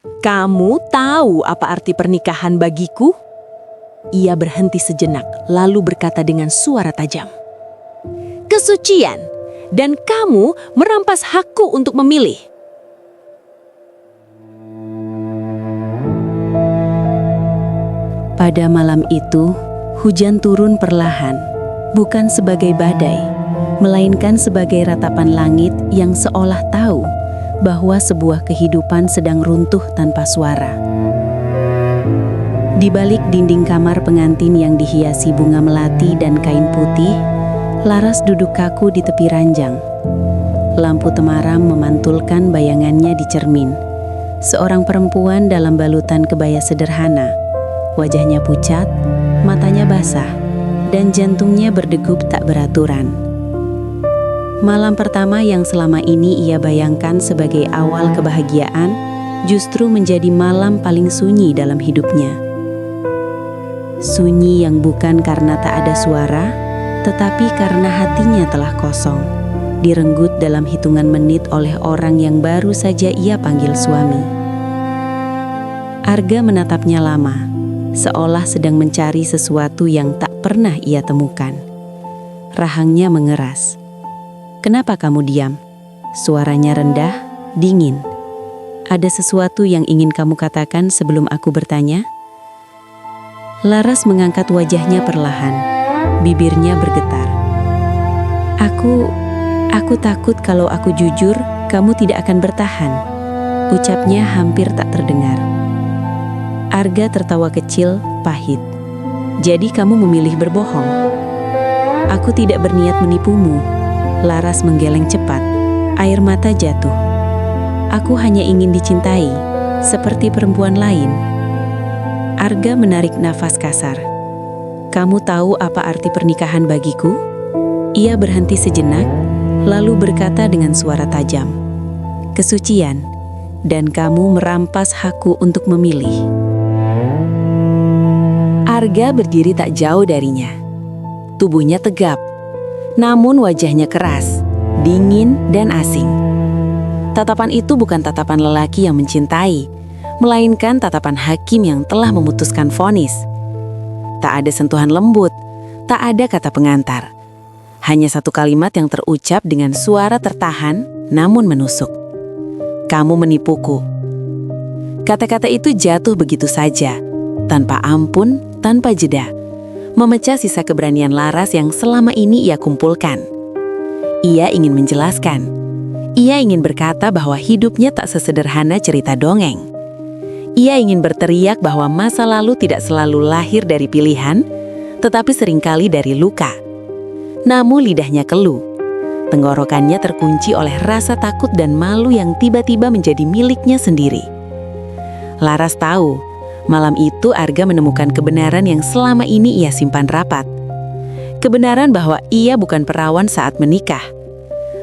Kamu tahu apa arti pernikahan bagiku? Ia berhenti sejenak, lalu berkata dengan suara tajam. Kesucian, dan kamu merampas hakku untuk memilih. Pada malam itu, hujan turun perlahan, bukan sebagai badai, melainkan sebagai ratapan langit yang seolah tahu bahwa sebuah kehidupan sedang runtuh tanpa suara. Di balik dinding kamar pengantin yang dihiasi bunga melati dan kain putih, Laras duduk kaku di tepi ranjang. Lampu temaram memantulkan bayangannya di cermin. Seorang perempuan dalam balutan kebaya sederhana. Wajahnya pucat, matanya basah, dan jantungnya berdegup tak beraturan. Malam pertama yang selama ini ia bayangkan sebagai awal kebahagiaan, justru menjadi malam paling sunyi dalam hidupnya. Sunyi yang bukan karena tak ada suara, tetapi karena hatinya telah kosong, direnggut dalam hitungan menit oleh orang yang baru saja ia panggil suami. Arga menatapnya lama, seolah sedang mencari sesuatu yang tak pernah ia temukan. Rahangnya mengeras. "Kenapa kamu diam?" Suaranya rendah, dingin. "Ada sesuatu yang ingin kamu katakan sebelum aku bertanya?" Laras mengangkat wajahnya perlahan, bibirnya bergetar. Aku takut kalau aku jujur, kamu tidak akan bertahan," ucapnya hampir tak terdengar. Arga tertawa kecil, pahit. "Jadi kamu memilih berbohong?" "Aku tidak berniat menipumu." Laras menggeleng cepat, air mata jatuh. "Aku hanya ingin dicintai, seperti perempuan lain." Arga menarik nafas kasar. "Kamu tahu apa arti pernikahan bagiku?" Ia berhenti sejenak, lalu berkata dengan suara tajam, "Kesucian, dan kamu merampas hakku untuk memilih." Arga berdiri tak jauh darinya. Tubuhnya tegap, namun wajahnya keras, dingin dan asing. Tatapan itu bukan tatapan lelaki yang mencintai, melainkan tatapan hakim yang telah memutuskan vonis. Tak ada sentuhan lembut, tak ada kata pengantar. Hanya satu kalimat yang terucap dengan suara tertahan namun menusuk. "Kamu menipuku." Kata-kata itu jatuh begitu saja, tanpa ampun, tanpa jeda, memecah sisa keberanian Laras yang selama ini ia kumpulkan. Ia ingin menjelaskan. Ia ingin berkata bahwa hidupnya tak sesederhana cerita dongeng. Ia ingin berteriak bahwa masa lalu tidak selalu lahir dari pilihan, tetapi seringkali dari luka. Namun lidahnya keluh. Tenggorokannya terkunci oleh rasa takut dan malu yang tiba-tiba menjadi miliknya sendiri. Laras tahu, malam itu Arga menemukan kebenaran yang selama ini ia simpan rapat. Kebenaran bahwa ia bukan perawan saat menikah.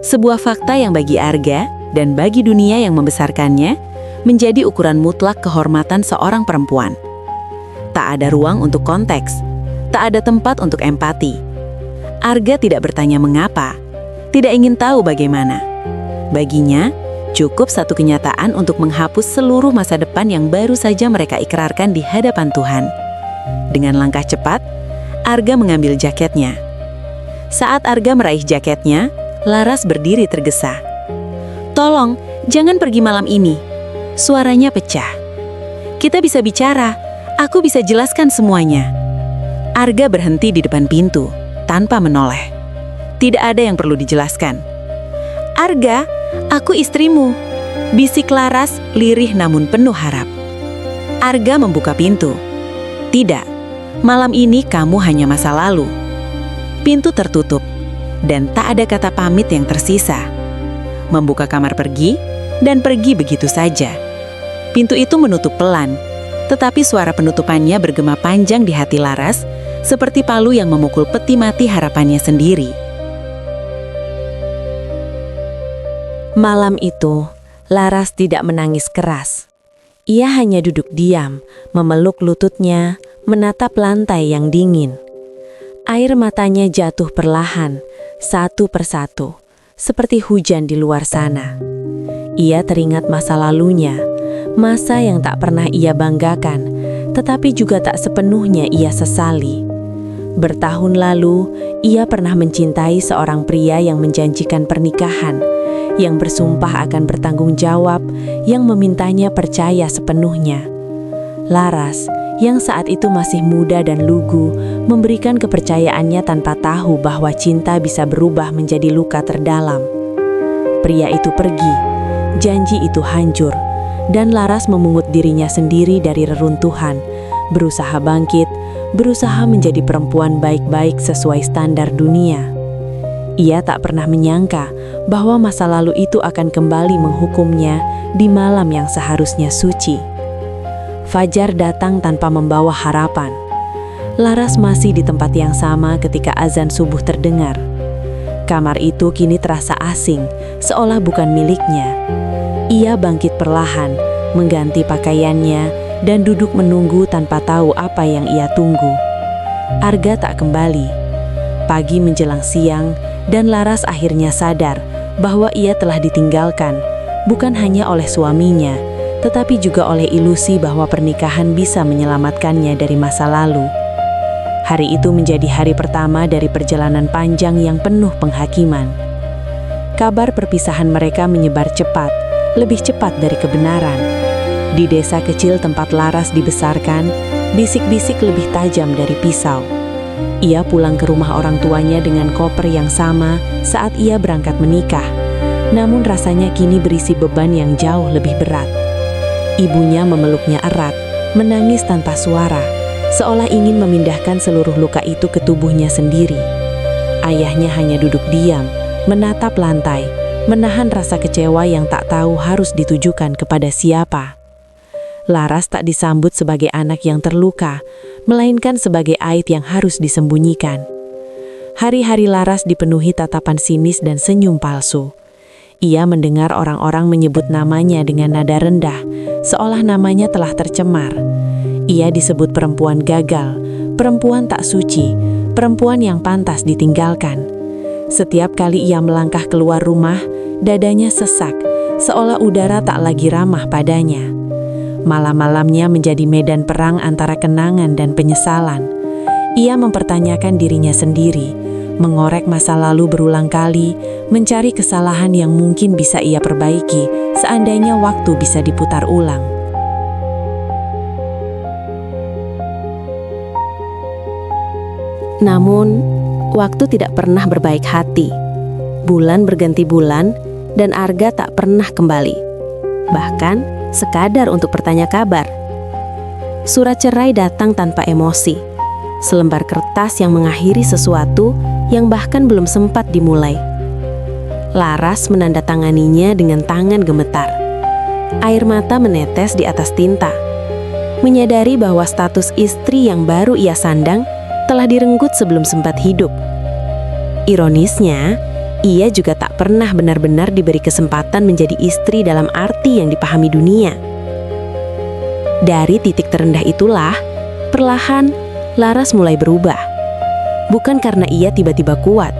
Sebuah fakta yang bagi Arga dan bagi dunia yang membesarkannya menjadi ukuran mutlak kehormatan seorang perempuan. Tak ada ruang untuk konteks, tak ada tempat untuk empati. Arga tidak bertanya mengapa, tidak ingin tahu bagaimana. Baginya, cukup satu kenyataan untuk menghapus seluruh masa depan yang baru saja mereka ikrarkan di hadapan Tuhan. Dengan langkah cepat, Arga mengambil jaketnya. Saat Arga meraih jaketnya, Laras berdiri tergesa. "Tolong, jangan pergi malam ini." Suaranya pecah. "Kita bisa bicara, aku bisa jelaskan semuanya." Arga berhenti di depan pintu, tanpa menoleh. Tidak ada yang perlu dijelaskan. "Arga, aku istrimu," bisik Laras, lirih namun penuh harap. Arga membuka pintu. "Tidak, malam ini kamu hanya masa lalu." Pintu tertutup, dan tak ada kata pamit yang tersisa. Membuka kamar pergi, dan pergi begitu saja. Pintu itu menutup pelan, tetapi suara penutupannya bergema panjang di hati Laras, seperti palu yang memukul peti mati harapannya sendiri. Malam itu, Laras tidak menangis keras. Ia hanya duduk diam, memeluk lututnya, menatap lantai yang dingin. Air matanya jatuh perlahan, satu persatu, seperti hujan di luar sana. Ia teringat masa lalunya, masa yang tak pernah ia banggakan, tetapi juga tak sepenuhnya ia sesali. Bertahun lalu, ia pernah mencintai seorang pria yang menjanjikan pernikahan, yang bersumpah akan bertanggung jawab, yang memintanya percaya sepenuhnya. Laras, yang saat itu masih muda dan lugu, memberikan kepercayaannya tanpa tahu bahwa cinta bisa berubah menjadi luka terdalam. Pria itu pergi, janji itu hancur, dan Laras memungut dirinya sendiri dari reruntuhan, berusaha bangkit, berusaha menjadi perempuan baik-baik sesuai standar dunia. Ia tak pernah menyangka bahwa masa lalu itu akan kembali menghukumnya di malam yang seharusnya suci. Fajar datang tanpa membawa harapan. Laras masih di tempat yang sama ketika azan subuh terdengar. Kamar itu kini terasa asing, seolah bukan miliknya. Ia bangkit perlahan, mengganti pakaiannya, dan duduk menunggu tanpa tahu apa yang ia tunggu. Arga tak kembali. Pagi menjelang siang, dan Laras akhirnya sadar bahwa ia telah ditinggalkan, bukan hanya oleh suaminya, tetapi juga oleh ilusi bahwa pernikahan bisa menyelamatkannya dari masa lalu. Hari itu menjadi hari pertama dari perjalanan panjang yang penuh penghakiman. Kabar perpisahan mereka menyebar cepat, lebih cepat dari kebenaran. Di desa kecil tempat Laras dibesarkan, bisik-bisik lebih tajam dari pisau. Ia pulang ke rumah orang tuanya dengan koper yang sama saat ia berangkat menikah, namun rasanya kini berisi beban yang jauh lebih berat. Ibunya memeluknya erat, menangis tanpa suara, seolah ingin memindahkan seluruh luka itu ke tubuhnya sendiri. Ayahnya hanya duduk diam, menatap lantai, menahan rasa kecewa yang tak tahu harus ditujukan kepada siapa. Laras tak disambut sebagai anak yang terluka, melainkan sebagai aib yang harus disembunyikan. Hari-hari Laras dipenuhi tatapan sinis dan senyum palsu. Ia mendengar orang-orang menyebut namanya dengan nada rendah, seolah namanya telah tercemar. Ia disebut perempuan gagal, perempuan tak suci, perempuan yang pantas ditinggalkan. Setiap kali ia melangkah keluar rumah, dadanya sesak, seolah udara tak lagi ramah padanya. Malam-malamnya menjadi medan perang antara kenangan dan penyesalan. Ia mempertanyakan dirinya sendiri, mengorek masa lalu berulang kali, mencari kesalahan yang mungkin bisa ia perbaiki seandainya waktu bisa diputar ulang. Namun, waktu tidak pernah berbaik hati. Bulan berganti bulan, dan Arga tak pernah kembali. Bahkan, sekadar untuk bertanya kabar. Surat cerai datang tanpa emosi. Selembar kertas yang mengakhiri sesuatu yang bahkan belum sempat dimulai. Laras menandatanganinya dengan tangan gemetar. Air mata menetes di atas tinta. Menyadari bahwa status istri yang baru ia sandang telah direnggut sebelum sempat hidup. Ironisnya, ia juga tak pernah benar-benar diberi kesempatan menjadi istri dalam arti yang dipahami dunia. Dari titik terendah itulah, perlahan Laras mulai berubah. Bukan karena ia tiba-tiba kuat,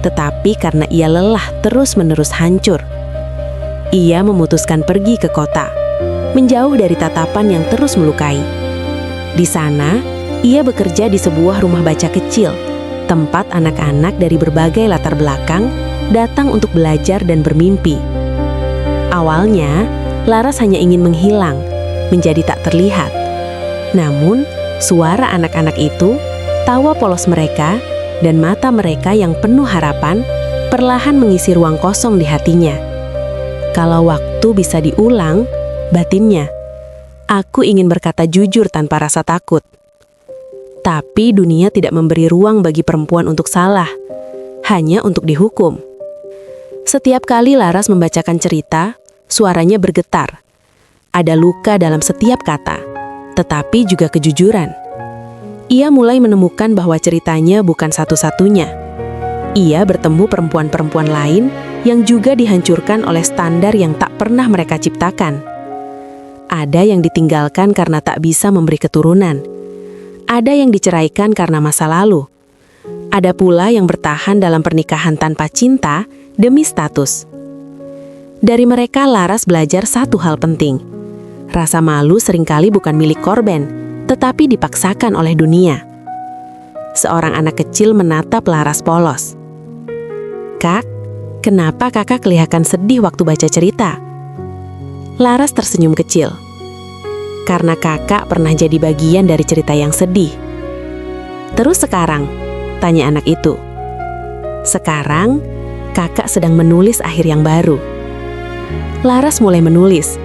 tetapi karena ia lelah terus-menerus hancur. Ia memutuskan pergi ke kota, menjauh dari tatapan yang terus melukai. Di sana, ia bekerja di sebuah rumah baca kecil, tempat anak-anak dari berbagai latar belakang datang untuk belajar dan bermimpi. Awalnya, Laras hanya ingin menghilang, menjadi tak terlihat. Namun, suara anak-anak itu, tawa polos mereka, dan mata mereka yang penuh harapan, perlahan mengisi ruang kosong di hatinya. Kalau waktu bisa diulang, batinnya, aku ingin berkata jujur tanpa rasa takut. Tapi dunia tidak memberi ruang bagi perempuan untuk salah, hanya untuk dihukum. Setiap kali Laras membacakan cerita, suaranya bergetar. Ada luka dalam setiap kata, tetapi juga kejujuran. Ia mulai menemukan bahwa ceritanya bukan satu-satunya. Ia bertemu perempuan-perempuan lain yang juga dihancurkan oleh standar yang tak pernah mereka ciptakan. Ada yang ditinggalkan karena tak bisa memberi keturunan. Ada yang diceraikan karena masa lalu. Ada pula yang bertahan dalam pernikahan tanpa cinta demi status. Dari mereka Laras belajar satu hal penting. Rasa malu seringkali bukan milik korban, tetapi dipaksakan oleh dunia. Seorang anak kecil menatap Laras polos. "Kak, kenapa kakak kelihatan sedih waktu baca cerita?" Laras tersenyum kecil. "Karena kakak pernah jadi bagian dari cerita yang sedih." "Terus sekarang?" tanya anak itu. "Sekarang, kakak sedang menulis akhir yang baru." Laras mulai menulis.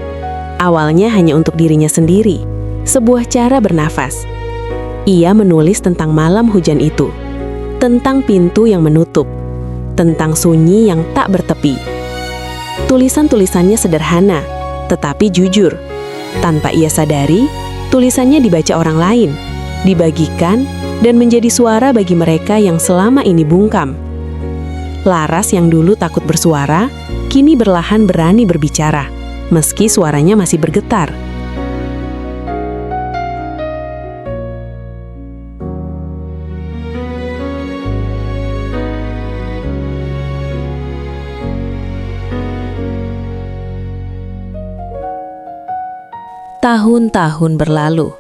Awalnya hanya untuk dirinya sendiri, sebuah cara bernafas. Ia menulis tentang malam hujan itu, tentang pintu yang menutup, tentang sunyi yang tak bertepi. Tulisan-tulisannya sederhana, tetapi jujur. Tanpa ia sadari, tulisannya dibaca orang lain, dibagikan, dan menjadi suara bagi mereka yang selama ini bungkam. Laras yang dulu takut bersuara, kini berlahan berani berbicara, meski suaranya masih bergetar. Tahun-tahun berlalu,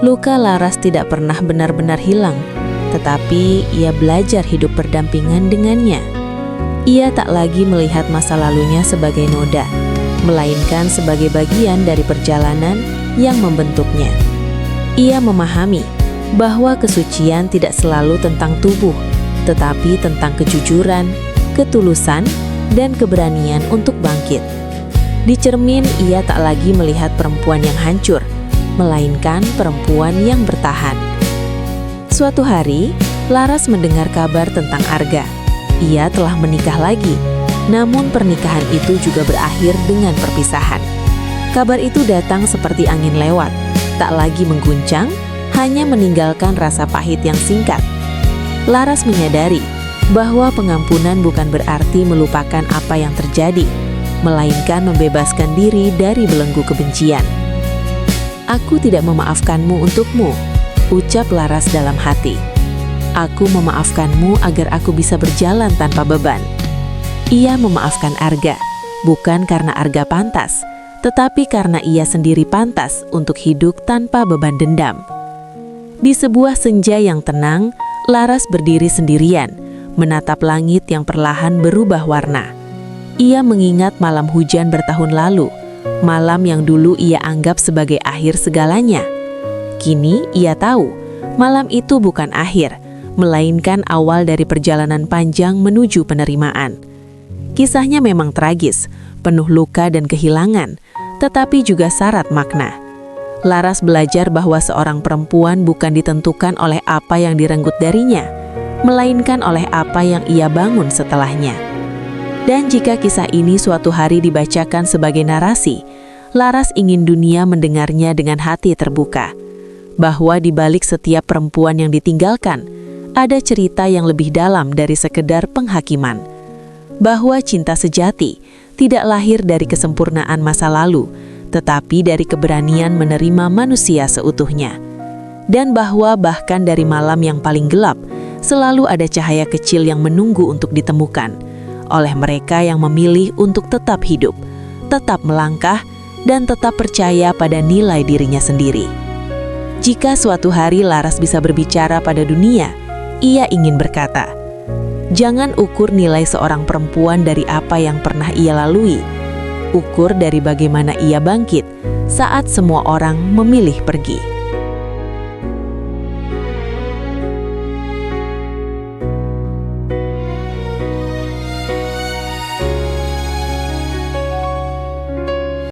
luka Laras tidak pernah benar-benar hilang, tetapi ia belajar hidup berdampingan dengannya. Ia tak lagi melihat masa lalunya sebagai noda, melainkan sebagai bagian dari perjalanan yang membentuknya. Ia memahami bahwa kesucian tidak selalu tentang tubuh, tetapi tentang kejujuran, ketulusan, dan keberanian untuk bangkit. Di cermin, ia tak lagi melihat perempuan yang hancur, melainkan perempuan yang bertahan. Suatu hari, Laras mendengar kabar tentang Arga. Ia telah menikah lagi, namun pernikahan itu juga berakhir dengan perpisahan. Kabar itu datang seperti angin lewat, tak lagi mengguncang, hanya meninggalkan rasa pahit yang singkat. Laras menyadari bahwa pengampunan bukan berarti melupakan apa yang terjadi, melainkan membebaskan diri dari belenggu kebencian. "Aku tidak memaafkanmu untukmu," ucap Laras dalam hati. "Aku memaafkanmu agar aku bisa berjalan tanpa beban." Ia memaafkan Arga, bukan karena Arga pantas, tetapi karena ia sendiri pantas untuk hidup tanpa beban dendam. Di sebuah senja yang tenang, Laras berdiri sendirian, menatap langit yang perlahan berubah warna. Ia mengingat malam hujan bertahun lalu, malam yang dulu ia anggap sebagai akhir segalanya. Kini ia tahu, malam itu bukan akhir, melainkan awal dari perjalanan panjang menuju penerimaan. Kisahnya memang tragis, penuh luka dan kehilangan, tetapi juga syarat makna. Laras belajar bahwa seorang perempuan bukan ditentukan oleh apa yang direnggut darinya, melainkan oleh apa yang ia bangun setelahnya. Dan jika kisah ini suatu hari dibacakan sebagai narasi, Laras ingin dunia mendengarnya dengan hati terbuka. Bahwa di balik setiap perempuan yang ditinggalkan, ada cerita yang lebih dalam dari sekedar penghakiman. Bahwa cinta sejati tidak lahir dari kesempurnaan masa lalu, tetapi dari keberanian menerima manusia seutuhnya. Dan bahwa bahkan dari malam yang paling gelap, selalu ada cahaya kecil yang menunggu untuk ditemukan oleh mereka yang memilih untuk tetap hidup, tetap melangkah, dan tetap percaya pada nilai dirinya sendiri. Jika suatu hari Laras bisa berbicara pada dunia, ia ingin berkata, "Jangan ukur nilai seorang perempuan dari apa yang pernah ia lalui. Ukur dari bagaimana ia bangkit saat semua orang memilih pergi."